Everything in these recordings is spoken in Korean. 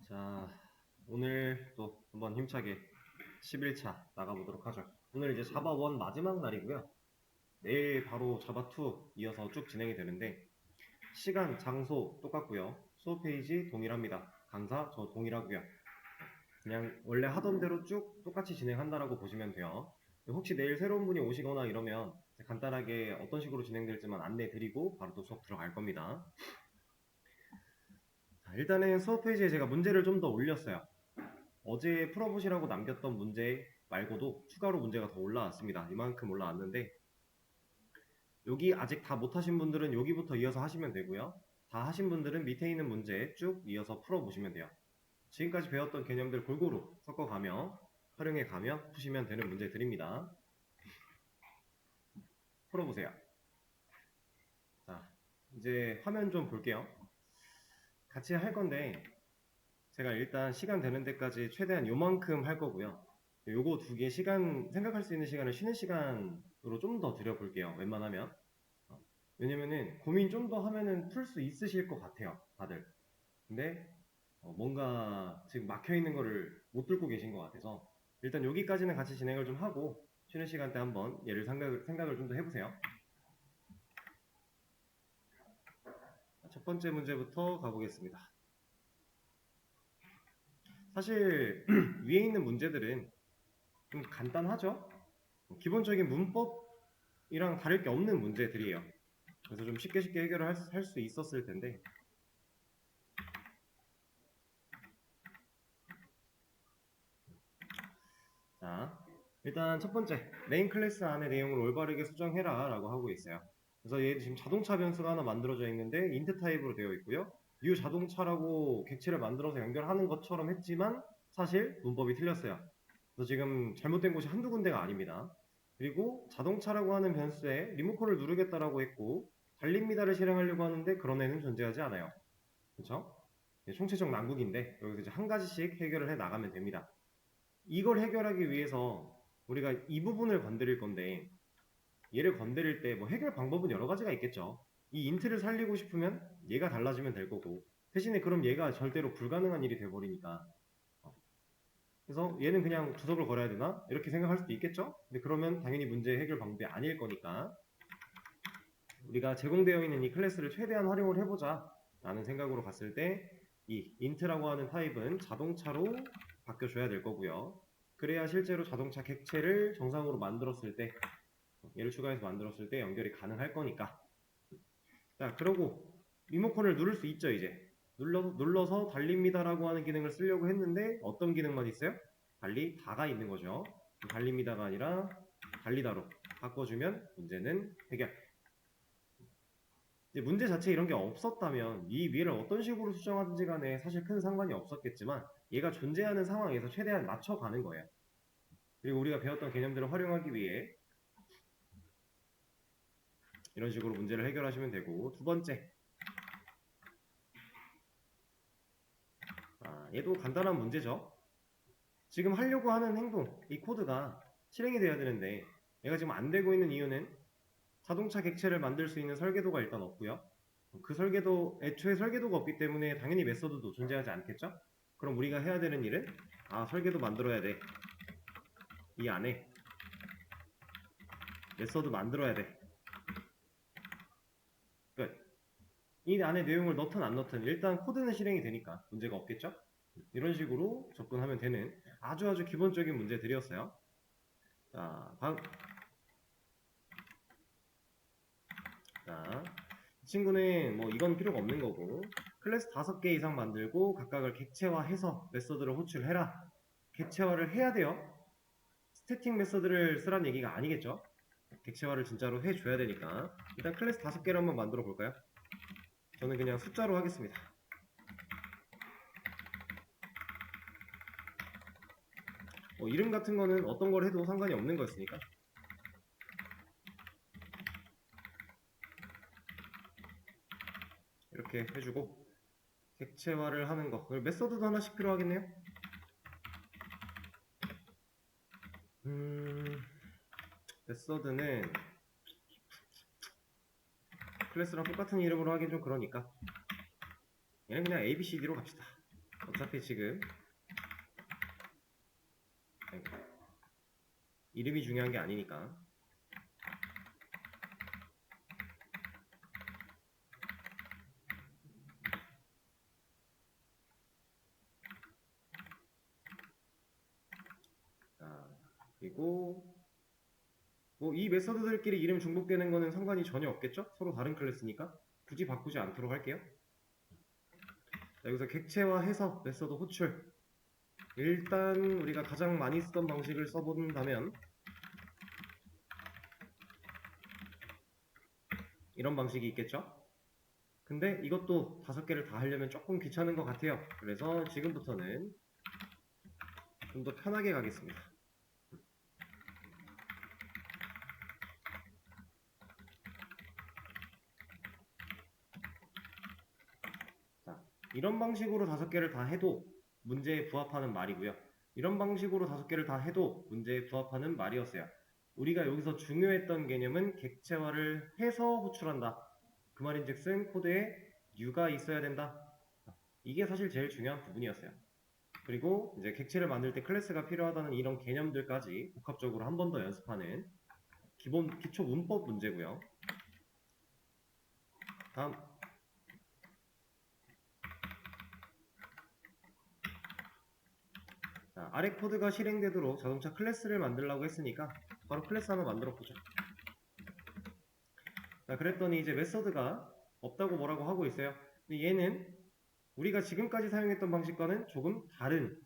자, 오늘 또 한번 힘차게 11차 나가보도록 하죠. 오늘 이제 자바 1 마지막 날이고요. 내일 바로 자바 2 이어서 쭉 진행이 되는데, 시간, 장소 똑같고요. 수업 페이지 동일합니다. 강사 저 동일하고요. 그냥 원래 하던 대로 쭉 똑같이 진행한다라고 보시면 돼요. 혹시 내일 새로운 분이 오시거나 이러면 간단하게 어떤 식으로 진행될지만 안내 드리고 바로 또 수업 들어갈 겁니다. 자, 일단은 수업 페이지에 제가 문제를 좀 더 올렸어요. 어제 풀어보시라고 남겼던 문제 말고도 추가로 문제가 더 올라왔습니다. 이만큼 올라왔는데, 여기 아직 다 못하신 분들은 여기부터 이어서 하시면 되고요. 다 하신 분들은 밑에 있는 문제 쭉 이어서 풀어보시면 돼요. 지금까지 배웠던 개념들 골고루 섞어가며 활용해가며 푸시면 되는 문제들입니다. 풀어보세요. 자, 이제 화면 좀 볼게요. 같이 할 건데 제가 일단 시간 되는 데까지 최대한 요만큼 할 거고요. 요거 두 개 시간, 생각할 수 있는 시간을 쉬는 시간으로 좀 더 드려볼게요. 웬만하면. 왜냐면은 고민 좀 더 하면은 풀 수 있으실 것 같아요. 다들. 근데 뭔가 지금 막혀 있는 거를 못 뚫고 계신 것 같아서 일단 여기까지는 같이 진행을 좀 하고 쉬는 시간 때 한번 얘를 생각을 좀 더 해보세요. 첫 번째 문제부터 가보겠습니다. 사실 위에 있는 문제들은 좀 간단하죠? 기본적인 문법이랑 다를 게 없는 문제들이에요. 그래서 좀 쉽게 해결을 할 수 있었을 텐데, 자, 일단 첫 번째, 메인 클래스 안의 내용을 올바르게 수정해라 라고 하고 있어요. 그래서 얘 지금 자동차 변수가 하나 만들어져 있는데 인트 타입으로 되어 있고요. 뉴 자동차라고 객체를 만들어서 연결하는 것처럼 했지만 사실 문법이 틀렸어요. 그래서 지금 잘못된 곳이 한두 군데가 아닙니다. 그리고 자동차라고 하는 변수에 리모컨을 누르겠다라고 했고 달립니다를 실행하려고 하는데 그런 애는 존재하지 않아요. 그렇죠? 총체적 난국인데 여기서 이제 한 가지씩 해결을 해 나가면 됩니다. 이걸 해결하기 위해서 우리가 이 부분을 건드릴 건데, 얘를 건드릴 때 뭐 해결 방법은 여러 가지가 있겠죠. 이 인트를 살리고 싶으면 얘가 달라지면 될 거고, 대신에 그럼 얘가 절대로 불가능한 일이 돼버리니까, 그래서 얘는 그냥 주석을 걸어야 되나? 이렇게 생각할 수도 있겠죠? 근데 그러면 당연히 문제 해결 방법이 아닐 거니까 우리가 제공되어 있는 이 클래스를 최대한 활용을 해보자 라는 생각으로 갔을 때 이 int라고 하는 타입은 자동차로 바뀌어줘야 될 거고요. 그래야 실제로 자동차 객체를 정상으로 만들었을 때, 얘를 추가해서 만들었을 때 연결이 가능할 거니까. 자, 그러고 리모컨을 누를 수 있죠. 이제 눌러서 달립니다라고 하는 기능을 쓰려고 했는데 어떤 기능만 있어요? 달리다가 있는 거죠. 달립니다가 아니라 달리다로 바꿔주면 문제는 해결. 이제 문제 자체에 이런 게 없었다면 이 위를 어떤 식으로 수정하든지 간에 사실 큰 상관이 없었겠지만 얘가 존재하는 상황에서 최대한 맞춰가는 거예요. 그리고 우리가 배웠던 개념들을 활용하기 위해 이런 식으로 문제를 해결하시면 되고, 두 번째, 얘도 간단한 문제죠. 지금 하려고 하는 행동, 이 코드가 실행이 돼야 되는데 얘가 지금 안 되고 있는 이유는 자동차 객체를 만들 수 있는 설계도가 일단 없고요. 그 설계도, 애초에 설계도가 없기 때문에 당연히 메서드도 존재하지 않겠죠? 그럼 우리가 해야 되는 일은 설계도 만들어야 돼. 이 안에 메서드 만들어야 돼. 끝. 이 안에 내용을 넣든 안 넣든 일단 코드는 실행이 되니까 문제가 없겠죠? 이런 식으로 접근하면 되는 아주 기본적인 문제들이었어요. 자, 다음. 자, 이 친구는 뭐 이건 필요가 없는 거고, 클래스 5개 이상 만들고 각각을 객체화해서 메서드를 호출해라. 객체화를 해야 돼요. 스태틱 메서드를 쓰란 얘기가 아니겠죠? 객체화를 진짜로 해줘야 되니까. 일단 클래스 5개를 한번 만들어 볼까요? 저는 그냥 숫자로 하겠습니다. 이름 같은 거는 어떤 걸 해도 상관이 없는 거였으니까. 이렇게 해주고 객체화를 하는 거. 메서드도 하나씩 필요하겠네요. 메서드는 클래스랑 똑같은 이름으로 하긴 좀 그러니까 얘는 그냥 ABCD로 갑시다. 어차피 지금 이름이 중요한 게 아니니까. 자, 그리고 뭐 이 메서드들끼리 이름 중복되는 거는 상관이 전혀 없겠죠? 서로 다른 클래스니까 굳이 바꾸지 않도록 할게요. 자, 여기서 객체화 해석 메서드 호출. 일단 우리가 가장 많이 쓰던 방식을 써본다면 이런 방식이 있겠죠? 근데 이것도 5개를 다 하려면 조금 귀찮은 것 같아요. 그래서 지금부터는 좀 더 편하게 가겠습니다. 자, 이런 방식으로 5개를 다 해도 문제에 부합하는 말이고요. 이런 방식으로 5개를 다 해도 문제에 부합하는 말이었어요. 우리가 여기서 중요했던 개념은 객체화를 해서 호출한다. 그 말인즉슨 코드에 new가 있어야 된다. 이게 사실 제일 중요한 부분이었어요. 그리고 이제 객체를 만들 때 클래스가 필요하다는 이런 개념들까지 복합적으로 한 번 더 연습하는 기초 문법 문제고요. 다음. 자, 아래 코드가 실행되도록 자동차 클래스를 만들려고 했으니까 바로 클래스 하나 만들어 보죠. 자, 그랬더니 이제 메서드가 없다고 뭐라고 하고 있어요. 근데 얘는 우리가 지금까지 사용했던 방식과는 조금 다른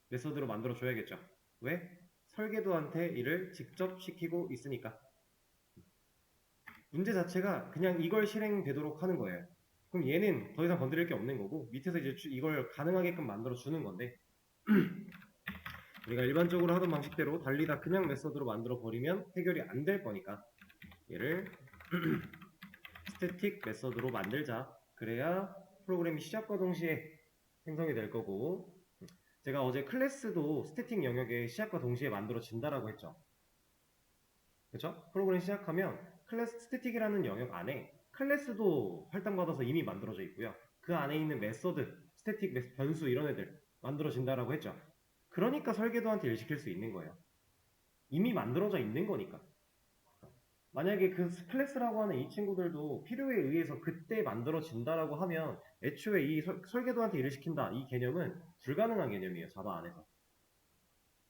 메서드로 만들어 줘야겠죠. 왜? 설계도한테 이를 직접 시키고 있으니까. 문제 자체가 그냥 이걸 실행되도록 하는 거예요. 그럼 얘는 더 이상 건드릴 게 없는 거고 밑에서 이제 이걸 가능하게끔 만들어 주는 건데 우리가 일반적으로 하던 방식대로 달리다 그냥 메서드로 만들어 버리면 해결이 안 될 거니까 얘를 스태틱 메서드로 만들자. 그래야 프로그램이 시작과 동시에 생성이 될 거고 제가 어제 클래스도 스태틱 영역에 시작과 동시에 만들어진다라고 했죠. 그렇죠? 프로그램 시작하면 클래스 스태틱이라는 영역 안에 클래스도 할당받아서 이미 만들어져 있고요. 그 안에 있는 메서드, 스태틱 변수 이런 애들 만들어진다라고 했죠. 그러니까 설계도한테 일 시킬 수 있는 거예요. 이미 만들어져 있는 거니까. 만약에 그 클래스라고 하는 이 친구들도 필요에 의해서 그때 만들어진다라고 하면 애초에 이 설계도한테 일을 시킨다 이 개념은 불가능한 개념이에요. 자바 안에서.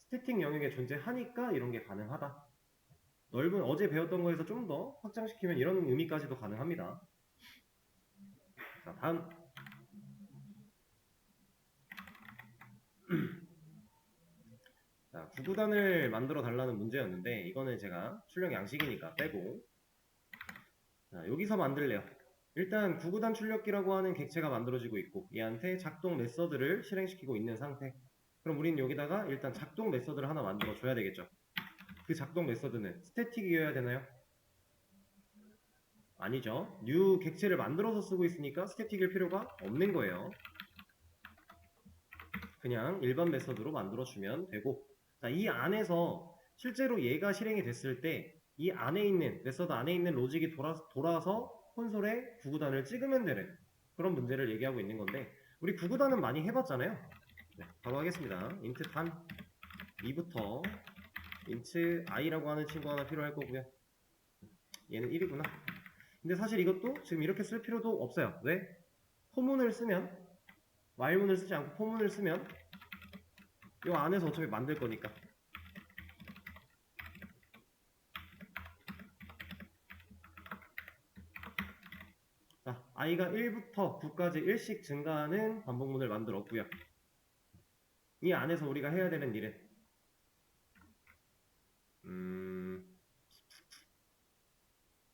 스태틱 영역에 존재하니까 이런 게 가능하다. 넓은 어제 배웠던 거에서 좀 더 확장시키면 이런 의미까지도 가능합니다. 자, 다음. 자, 구구단을 만들어 달라는 문제였는데 이거는 제가 출력 양식이니까 빼고 자, 여기서 만들래요. 일단 구구단 출력기라고 하는 객체가 만들어지고 있고 얘한테 작동 메서드를 실행시키고 있는 상태. 그럼 우리는 여기다가 일단 작동 메서드를 하나 만들어 줘야 되겠죠. 그 작동 메서드는 스태틱이어야 되나요? 아니죠. new 객체를 만들어서 쓰고 있으니까 스태틱일 필요가 없는 거예요. 그냥 일반 메서드로 만들어주면 되고 자, 이 안에서 실제로 얘가 실행이 됐을 때 이 안에 있는 메서드 안에 있는 로직이 돌아서 콘솔에 구구단을 찍으면 되는 그런 문제를 얘기하고 있는 건데 우리 구구단은 많이 해봤잖아요. 네, 바로 하겠습니다. int 단 2부터 int i라고 하는 친구 하나 필요할 거고요. 얘는 1이구나. 근데 사실 이것도 지금 이렇게 쓸 필요도 없어요. 왜? 포문을 쓰면 while문을 쓰지 않고 포문을 쓰면 이 안에서 어차피 만들 거니까 자, i가 1부터 9까지 1씩 증가하는 반복문을 만들었고요. 이 안에서 우리가 해야 되는 일은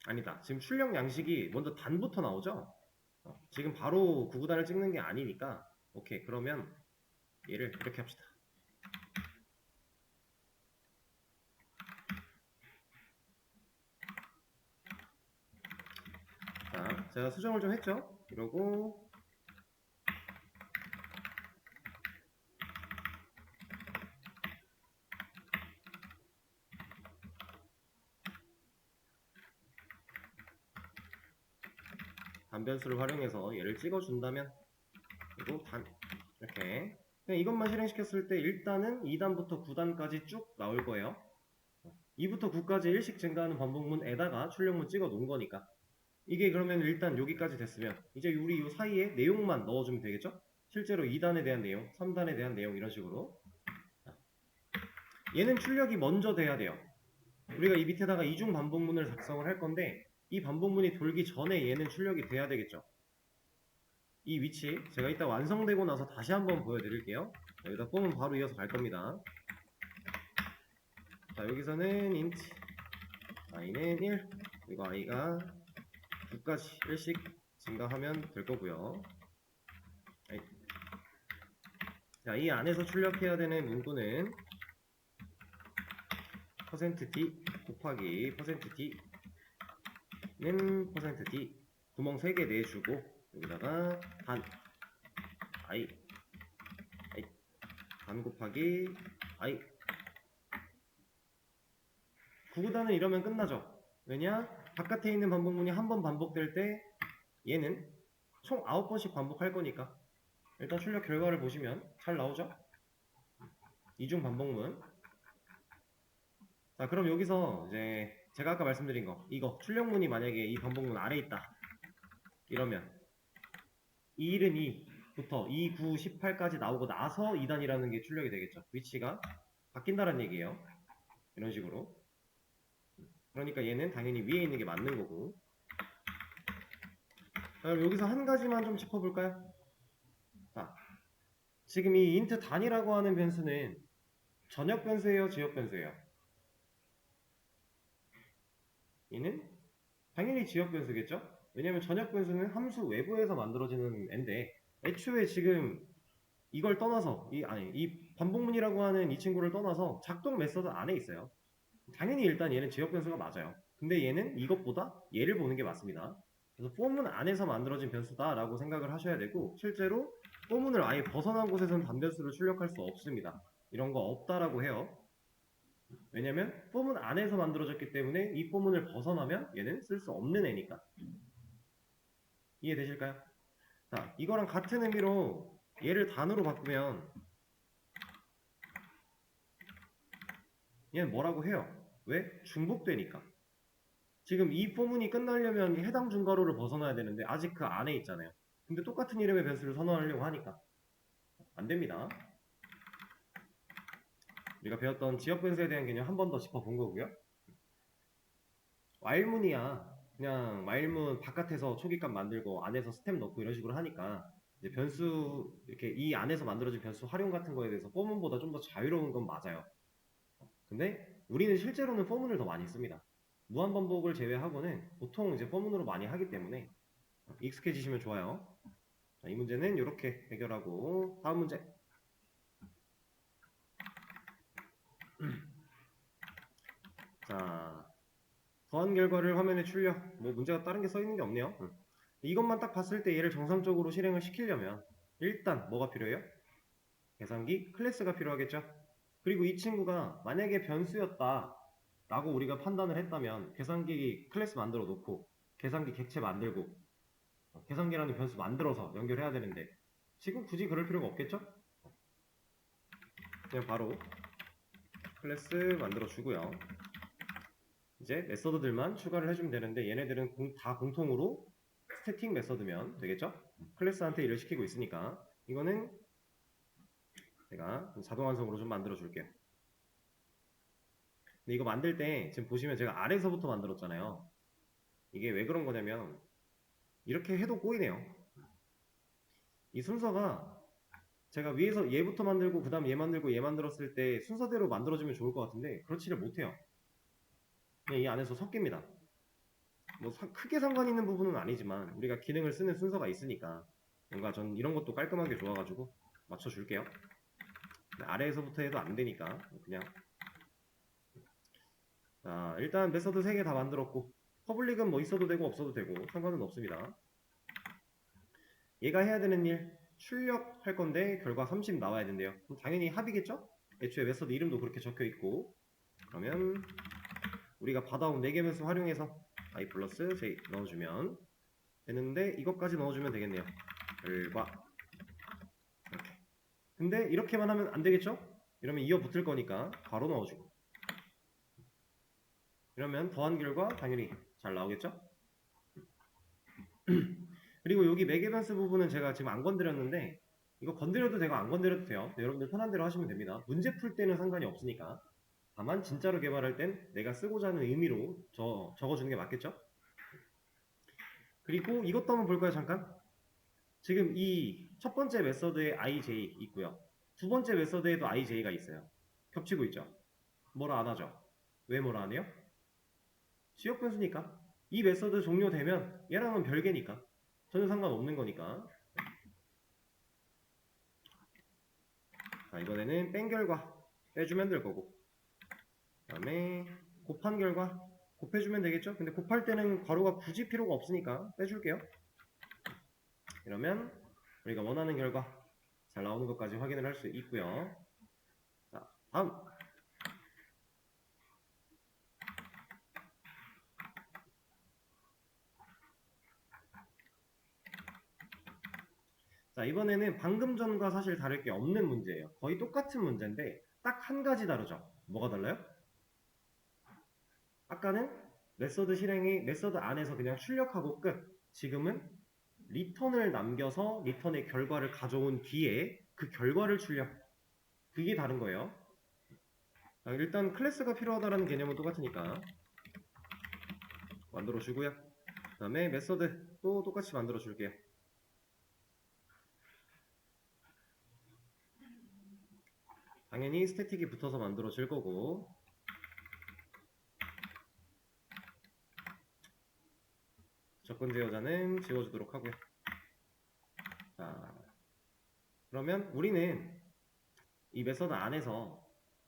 아니다. 지금 출력 양식이 먼저 단부터 나오죠? 지금 바로 구구단을 찍는 게 아니니까 오케이. 그러면 얘를 이렇게 합시다. 자, 제가 수정을 좀 했죠? 이러고 단변수를 활용해서 얘를 찍어준다면 그리고 단 이렇게 이렇게. 그냥 이것만 실행시켰을 때 일단은 2단부터 9단까지 쭉 나올 거예요. 2부터 9까지 일씩 증가하는 반복문에다가 출력문 찍어 놓은 거니까. 이게 그러면 일단 여기까지 됐으면 이제 우리 이 사이에 내용만 넣어주면 되겠죠? 실제로 2단에 대한 내용, 3단에 대한 내용 이런 식으로. 얘는 출력이 먼저 돼야 돼요. 우리가 이 밑에다가 이중 반복문을 작성을 할 건데 이 반복문이 돌기 전에 얘는 출력이 돼야 되겠죠. 이 위치 제가 이따 완성되고 나서 다시 한번 보여드릴게요. 여기다 폼은 바로 이어서 갈 겁니다. 자, 여기서는 int i는 1 그리고 i가 9까지 1씩 증가하면 될 거고요. 자, 이 안에서 출력해야 되는 문구는 %d 곱하기 %d는 %d 구멍 3개 내주고 여기다가 단 곱하기 i 9구단은 이러면 끝나죠. 왜냐? 바깥에 있는 반복문이 한 번 반복될 때 얘는 총 9번씩 반복할 거니까. 일단 출력 결과를 보시면 잘 나오죠? 이중 반복문. 자, 그럼 여기서 이제 제가 아까 말씀드린 거 이거 출력문이 만약에 이 반복문 아래에 있다 이러면 2일은 2부터 2, 9, 18까지 나오고 나서 2단이라는 게 출력이 되겠죠. 위치가 바뀐다는 얘기예요. 이런 식으로. 그러니까 얘는 당연히 위에 있는 게 맞는 거고. 그럼 여기서 한 가지만 좀 짚어볼까요? 자, 지금 이 int 단이라고 하는 변수는 전역 변수예요, 지역 변수예요? 얘는 당연히 지역 변수겠죠? 왜냐면 전역 변수는 함수 외부에서 만들어지는 애인데 애초에 지금 이걸 떠나서 이 반복문이라고 하는 이 친구를 떠나서 작동 메서드 안에 있어요. 당연히 일단 얘는 지역 변수가 맞아요. 근데 얘는 이것보다 얘를 보는 게 맞습니다. 그래서 포문 안에서 만들어진 변수다라고 생각을 하셔야 되고 실제로 포문을 아예 벗어난 곳에서는 단변수를 출력할 수 없습니다. 이런 거 없다라고 해요. 왜냐면 포문 안에서 만들어졌기 때문에 이 포문을 벗어나면 얘는 쓸 수 없는 애니까. 이해되실까요? 자, 이거랑 같은 의미로 얘를 단으로 바꾸면 얘는 뭐라고 해요? 왜? 중복되니까. 지금 이 포문이 끝나려면 해당 중괄호를 벗어나야 되는데 아직 그 안에 있잖아요. 근데 똑같은 이름의 변수를 선언하려고 하니까 안 됩니다. 우리가 배웠던 지역 변수에 대한 개념 한 번 더 짚어본 거고요. while문이야 그냥 while문 바깥에서 초기값 만들고 안에서 스텝 넣고 이런 식으로 하니까 이제 변수 이렇게 이 안에서 만들어진 변수 활용 같은 거에 대해서 포문보다 좀 더 자유로운 건 맞아요. 근데 우리는 실제로는 포문을 더 많이 씁니다. 무한반복을 제외하고는 보통 이제 포문으로 많이 하기 때문에 익숙해지시면 좋아요. 자, 이 문제는 이렇게 해결하고 다음 문제. 자, 더한 결과를 화면에 출력. 뭐 문제가 다른 게 써 있는 게 없네요. 이것만 딱 봤을 때 얘를 정상적으로 실행을 시키려면 일단 뭐가 필요해요? 계산기 클래스가 필요하겠죠. 그리고 이 친구가 만약에 변수였다 라고 우리가 판단을 했다면 계산기 클래스 만들어 놓고 계산기 객체 만들고 계산기라는 변수 만들어서 연결해야 되는데 지금 굳이 그럴 필요가 없겠죠? 그냥 바로 클래스 만들어 주고요. 이제 메서드들만 추가를 해주면 되는데 얘네들은 다 공통으로 스태틱 메서드면 되겠죠? 클래스한테 일을 시키고 있으니까 이거는 제가 자동 완성으로 좀 만들어 줄게요. 근데 이거 만들 때 지금 보시면 제가 아래서부터 만들었잖아요. 이게 왜 그런 거냐면 이렇게 해도 꼬이네요. 이 순서가 제가 위에서 얘부터 만들고 그 다음 얘 만들고 얘 만들었을 때 순서대로 만들어주면 좋을 것 같은데 그렇지를 못해요. 그냥 이 안에서 섞입니다. 뭐 크게 상관 있는 부분은 아니지만 우리가 기능을 쓰는 순서가 있으니까 뭔가 전 이런 것도 깔끔하게 좋아가지고 맞춰줄게요. 아래에서부터 해도 안 되니까 그냥 자, 일단 메서드 3개 다 만들었고 퍼블릭은 뭐 있어도 되고 없어도 되고 상관은 없습니다. 얘가 해야 되는 일 출력할 건데 결과 30 나와야 된대요. 그럼 당연히 합이겠죠? 애초에 메서드 이름도 그렇게 적혀 있고 그러면 우리가 받아온 4개 변수 활용해서 i 플러스 j 넣어주면 되는데 이것까지 넣어주면 되겠네요. 결과 이렇게 근데 이렇게만 하면 안 되겠죠? 이러면 이어 붙을 거니까 괄호 넣어주고. 이러면 더한 결과 당연히 잘 나오겠죠? 그리고 여기 매개 변수 부분은 제가 지금 안 건드렸는데 이거 건드려도 되고 안 건드려도 돼요. 여러분들 편한 대로 하시면 됩니다. 문제 풀 때는 상관이 없으니까. 다만 진짜로 개발할 땐 내가 쓰고자 하는 의미로 적어주는 게 맞겠죠? 그리고 이것도 한번 볼까요, 잠깐? 지금 이 첫 번째 메서드에 ij 있고요. 두 번째 메서드에도 ij가 있어요. 겹치고 있죠? 뭐라 안 하죠? 왜 뭐라 안 해요? 지역 변수니까. 이 메서드 종료되면 얘랑은 별개니까. 전혀 상관없는 거니까. 자, 이번에는 뺀 결과 빼주면 될 거고. 그 다음에 곱한 결과 곱해주면 되겠죠? 근데 곱할 때는 괄호가 굳이 필요가 없으니까 빼줄게요. 이러면 우리가 원하는 결과 잘 나오는 것까지 확인을 할 수 있고요. 자, 다음. 자, 이번에는 방금 전과 사실 다를 게 없는 문제예요. 거의 똑같은 문제인데 딱 한 가지 다르죠. 뭐가 달라요? 아까는 메서드 실행이 메서드 안에서 그냥 출력하고 끝. 지금은 리턴을 남겨서 리턴의 결과를 가져온 뒤에 그 결과를 출력. 그게 다른 거예요. 자, 일단 클래스가 필요하다는 개념은 똑같으니까 만들어 주고요. 그 다음에 메서드 또 똑같이 만들어 줄게요. 당연히 스태틱이 붙어서 만들어질 거고 조건 제어자는 지워주도록 하고요. 자, 그러면 우리는 이 메서드 안에서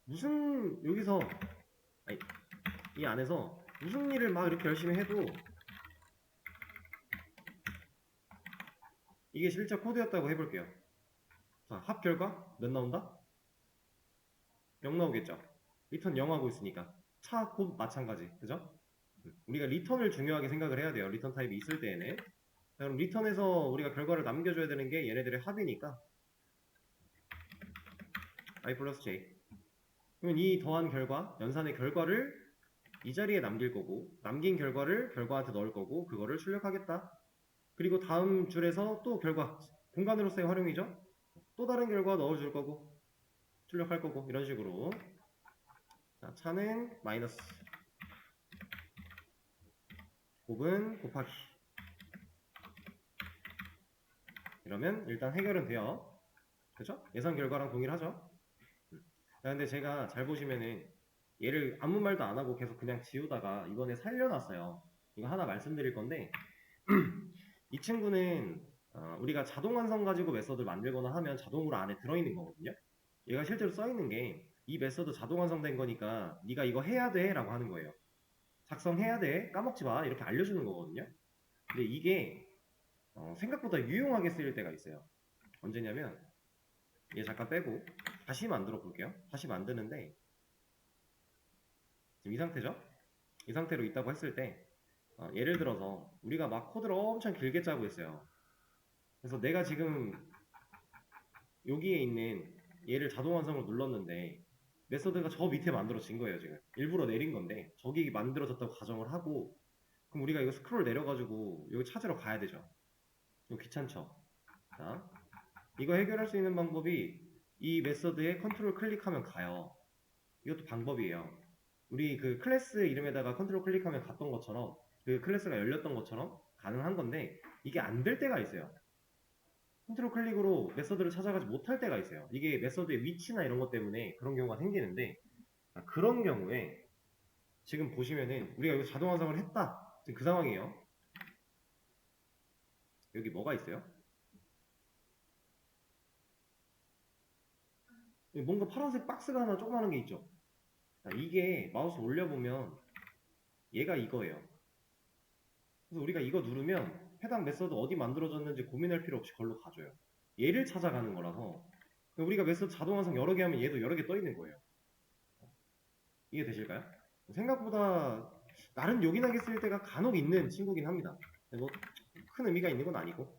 무슨 여기서 아니, 이 안에서 무슨 일을 막 이렇게 열심히 해도 이게 실제 코드였다고 해볼게요. 자, 합 결과 몇 나온다? 0 나오겠죠. 리턴 0 하고 있으니까 차 곧 마찬가지, 그죠? 우리가 리턴을 중요하게 생각을 해야 돼요. 리턴 타입이 있을 때에는. 자, 그럼 리턴에서 우리가 결과를 남겨줘야 되는 게 얘네들의 합이니까 i 플러스 j. 그러면 이 더한 결과, 연산의 결과를 이 자리에 남길 거고 남긴 결과를 결과한테 넣을 거고 그거를 출력하겠다. 그리고 다음 줄에서 또 결과, 공간으로서의 활용이죠. 또 다른 결과 넣어줄 거고 출력할 거고 이런 식으로. 자, 차는 마이너스, 곱은 곱하기. 이러면 일단 해결은 돼요. 그죠? 예상 결과랑 동일하죠. 자, 근데 제가 잘 보시면은 얘를 아무 말도 안 하고 계속 그냥 지우다가 이번에 살려놨어요. 이거 하나 말씀드릴 건데 이 친구는 우리가 자동 완성 가지고 메서드를 만들거나 하면 자동으로 안에 들어있는 거거든요. 얘가 실제로 써있는 게 이 메서드 자동 완성된 거니까 네가 이거 해야 돼 라고 하는 거예요. 작성해야 돼, 까먹지 마, 이렇게 알려주는 거거든요. 근데 이게 생각보다 유용하게 쓰일 때가 있어요. 언제냐면 얘 잠깐 빼고 다시 만들어 볼게요. 다시 만드는데 지금 이 상태죠? 이 상태로 있다고 했을 때 예를 들어서 우리가 막 코드를 엄청 길게 짜고 있어요. 그래서 내가 지금 여기에 있는 얘를 자동 완성을 눌렀는데 메서드가 저 밑에 만들어진 거예요. 지금 일부러 내린 건데 저기 만들어졌다고 가정을 하고 그럼 우리가 이거 스크롤 내려가지고 여기 찾으러 가야 되죠. 이거 귀찮죠. 자, 이거 해결할 수 있는 방법이 이 메서드에 컨트롤 클릭하면 가요. 이것도 방법이에요. 우리 그 클래스 이름에다가 컨트롤 클릭하면 갔던 것처럼 그 클래스가 열렸던 것처럼 가능한 건데 이게 안 될 때가 있어요. 컨트롤 클릭으로 메서드를 찾아가지 못할 때가 있어요. 이게 메서드의 위치나 이런 것 때문에 그런 경우가 생기는데 그런 경우에 지금 보시면은 우리가 이거 자동 완성을 했다. 지금 그 상황이에요. 여기 뭐가 있어요? 여기 뭔가 파란색 박스가 하나 조그마한 게 있죠. 이게 마우스 올려보면 얘가 이거예요. 그래서 우리가 이거 누르면 해당 메서드 어디 만들어졌는지 고민할 필요 없이 걸로 가줘요. 얘를 찾아가는 거라서 우리가 메서드 자동 완성 여러 개 하면 얘도 여러 개 떠 있는 거예요. 이해되실까요? 생각보다 나름 요긴하게 쓸 때가 간혹 있는 친구긴 합니다. 뭐 큰 의미가 있는 건 아니고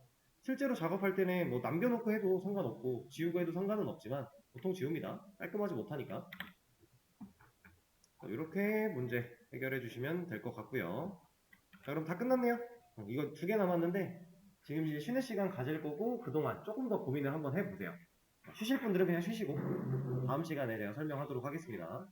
실제로 작업할 때는 뭐 남겨놓고 해도 상관없고 지우고 해도 상관은 없지만 보통 지웁니다. 깔끔하지 못하니까. 이렇게 문제 해결해 주시면 될 것 같고요. 자, 그럼 다 끝났네요. 이거 2개 남았는데 지금 이제 쉬는 시간 가질 거고 그동안 조금 더 고민을 한번 해보세요. 쉬실 분들은 그냥 쉬시고 다음 시간에 제가 설명하도록 하겠습니다.